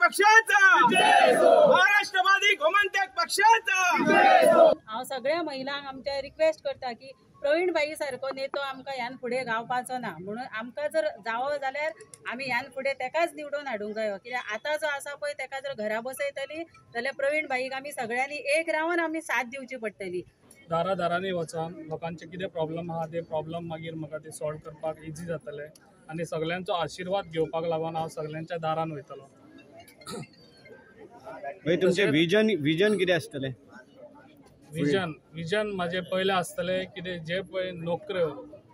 पक्षाचा, महाराष्ट्रवादी गोमंतक पक्षाचा। हांव सगळ्या महिलांक आमच्या रिक्वेस्ट करता की प्रवीण भाई सारको नेतो आमकां ह्यान फुडें गावपाचो ना, म्हणून आमकां जर जावो जाल्यार आमी ह्यान फुडें तेकाच निवडून हाडूंक जायो। कित्याक आतां जो आसा पळय तेका जर घरा बसयतली जाल्यार प्रवीण भाईक आमी सगळ्यांनी एक रावन आमी साथ दिवची पडटली। दारादारांनी वचून लोकांचे कितें प्रॉब्लेम आहा ते प्रॉब्लेम मागीर म्हाका ते सॉल्व करपाक इजी जातले आनी सगळ्यांचो आशिर्वाद घेवपाक लागून हांव सगळ्यांच्या दारान वयतलो। तुमचे विजन कितें आसतलें? विजन माझे पयलें आसतलें कितें जे पळय नोकऱ्यो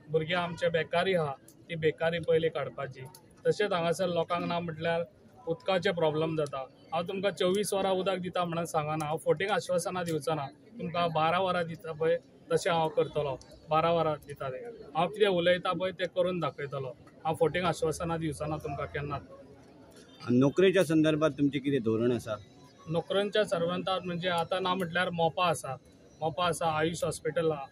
भुरगे आमचे बेकारी आहा ती बेकारी पयली काडपाची। तशेंच हांगासर लोकांक ना म्हटल्यार उदकाचे प्रॉब्लेम जाता। हांव तुमकां 24 वरां उदक दिता म्हणून सांगना, हांव फोटींग आश्वासनां दिवचो ना। तुमकां 12 वरां दिता पळय तशें हांव करतलो, 12 वरां दिता ते हांव कितें उलयता पळय ते करून दाखयतलो। हांव फोटींग आश्वासनां दिवचो ना तुमकां केन्नाच। नोकरेच्या संदर्भात तुमचे कितें धोरण आसा? नोकऱ्यांच्या सर्वंटात म्हणजे आतां ना म्हटल्यार मोपा आसा, आयुष हॉस्पिटल आहा,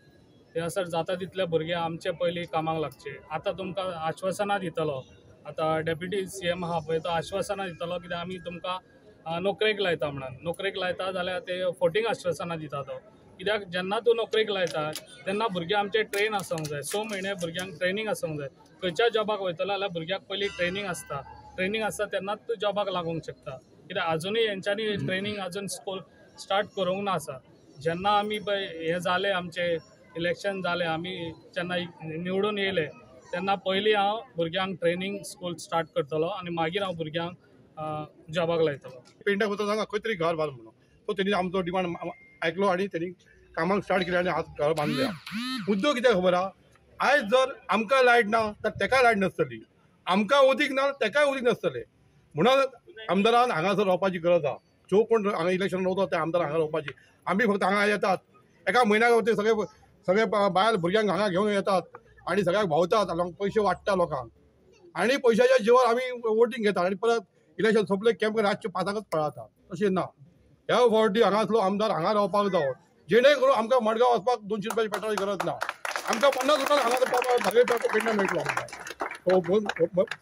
ते असर जाता तितले भुरगे आमचे पयलीं कामाक लागचे। आतां तुमकां आश्वासनां दितलो, आतां डेप्युटी CM आहा पळय तो आश्वासनां दितलो कित्याक आमी तुमकां नोकरेक लायता म्हणून। नोकरेक लायता जाल्यार ते फोटींग आश्वासनां दिता तो, कित्याक जेन्ना तूं नोकरेक लायता तेन्ना भुरगे आमचे ट्रेन आसूंक जाय। 6 म्हयने भुरग्यांक ट्रेनींग आसूंक जाय। खंयच्या जॉबाक वयतलो जाल्यार भुरग्याक पयलीं ट्रेनींग आसता तेन्नाच तूं जॉबाक लागूंक शकता। कित्याक आजुनूय हेंच्यांनी ट्रेनींग आजून स्कूल स्टार्ट करूंक ना आसा। जेन्ना आमी पळय हे जाले आमचे इलेक्शन जाले, आमी जेन्ना निवडून येयले तेन्ना पयलीं हांव भुरग्यांक ट्रेनींग स्कूल स्टार्ट करतलो आनी मागीर हांव भुरग्यांक जॉबाक लायतलो। पेंटाक वचून सांगा खंय तरी घर बांद म्हणून, सो तेणी आमचो डिमांड आयकलो आनी तेणी कामाक स्टार्ट केलें आनी आज घर बांदल्या। मुद्दो कित्याक खबर आहा, आयज जर आमकां लायट ना तर तेका लायट नासतली, आमकां उदीक ना तेकाय उदीक नासतलें। म्हणून आमदारान हांगासर रावपाची गरज आहा। जो कोण हांगा इलेक्शन रावता त्या आमदार हांगा रावपाची। आमी फक्त हांगा येतात, एका म्हयन्याक ते सगळे बायल भुरग्यांक हांगा घेवन येतात आनी सगळ्याक भोंवतात, पयशे वाडटा लोकांक आनी पयशाच्या जिवार आमी वोटींग घेतात आनी परत इलेक्शन सोंपले कॅम्प रातचे 5कांच पळातात। तशें ना, ह्या फावटी हांगासलो आमदार हांगा रावपाक जावो, जेणे करून आमकां मडगांव वचपाक 200 रुपयाची पेट्रोलाची गरज ना, आमकां 50 रुपयान हांगा सगळे पेट्रोल मेळटलो आमकां।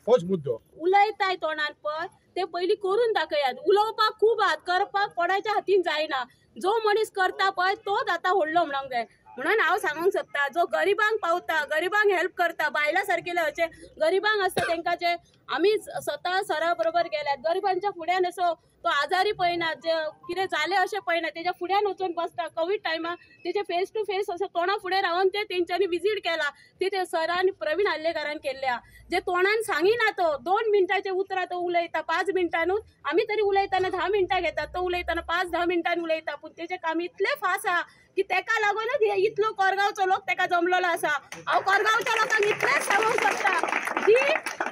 होच मुद्दो उलयताय तोंडान पळय ते पयलीं करून दाखयात। उलोवपाक खूब आहात, करपाक कोणाच्या हातीन जायना। जो मनीस करता पळय तोच आतां व्हडलो म्हणूंक जाय। म्हणून हांव सांगूंक सोदता, जो गरिबांक पावता, गरिबांक हेल्प करता, बायलां सारकेले अशे गरिबांक आसता तेंकां जे आमी स्वता सरा बरोबर गेल्यात, गरिबांच्या फुड्यान असो तो आजारी पळयना, जे कितें जालें अशें पळयना, तेज्या फुड्यान वचून बसता। कोवीड टायमार तेजे फेस टू फेस असो तोंडा फुडें रावन ते तेंच्यांनी विजीट केला, ते सरान प्रवीण आल्लेकरान केल्ल्या। जे तोंडान सांगिना तो 2 मिनटाचे उतरां तो उलयता 5 मिनटांनूच, आमी तरी उलयताना 10 मिनटां घेतात, तो उलयताना 5-10 मिनटांनी उलयता। पूण तेजें काम इतलें फास्ट आहा की तेका लागूनच हे इतलो कोरगांवचो लोक तेका जमलेलो आसा। हांव कोरगांवच्या लोकांक इतलेंच सांगूंक सोदता, जी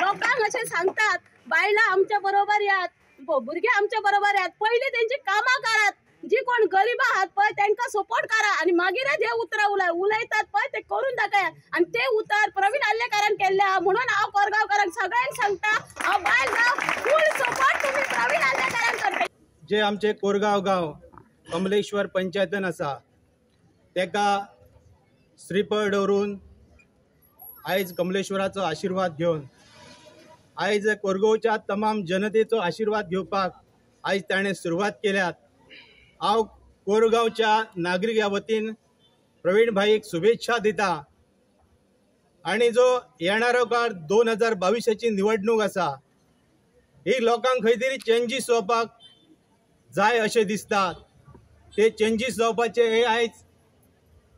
लोकांक अशें सांगतात बायलां आमच्या बरोबर यात, भुरगे आमच्या बरोबर यात, पयलीं तेंची कामां करात, जी कोण गरीब आहात पळय तांकां सपोर्ट करा आनी मागीरच हे उतरां उलयतात पळय ते करून दाखयात। आनी ते उतर प्रवीण आल्लेकरान केल्ले आहा म्हणून हांव कोरगांवकारांक सगळ्यांक सांगता, हांव बायल गांव फूल सपोर्ट तुमी प्रवीण आल्लेकरान करता। जे आमचे कोरगांव गांव कमलेश्वर पंचायतन आसा तेका श्रीफळ दवरून आयज कमलेश्वराचो आशिर्वाद घेवन आयज कोरगांवच्या तमाम जनतेचो आशिर्वाद घेवपाक आयज ताणें सुरवात केल्यात। हांव कोरगांवच्या नागरीक ह्या वतीन प्रवीण भाईक शुभेच्छा दिता आनी जो येणारो काळ 2022ची निवडणूक आसा ही लोकांक खंय तरी चेंजीस जावपाक जाय अशें दिसता। ते चेंजीस जावपाचे हे आयज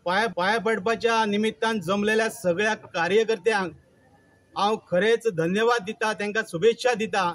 पांया पडपाच्या निमित्तान जमलेल्या सगळ्या कार्यकर्त्यांक हांव खरेंच धन्यवाद दिता, तांकां शुभेच्छा दिता।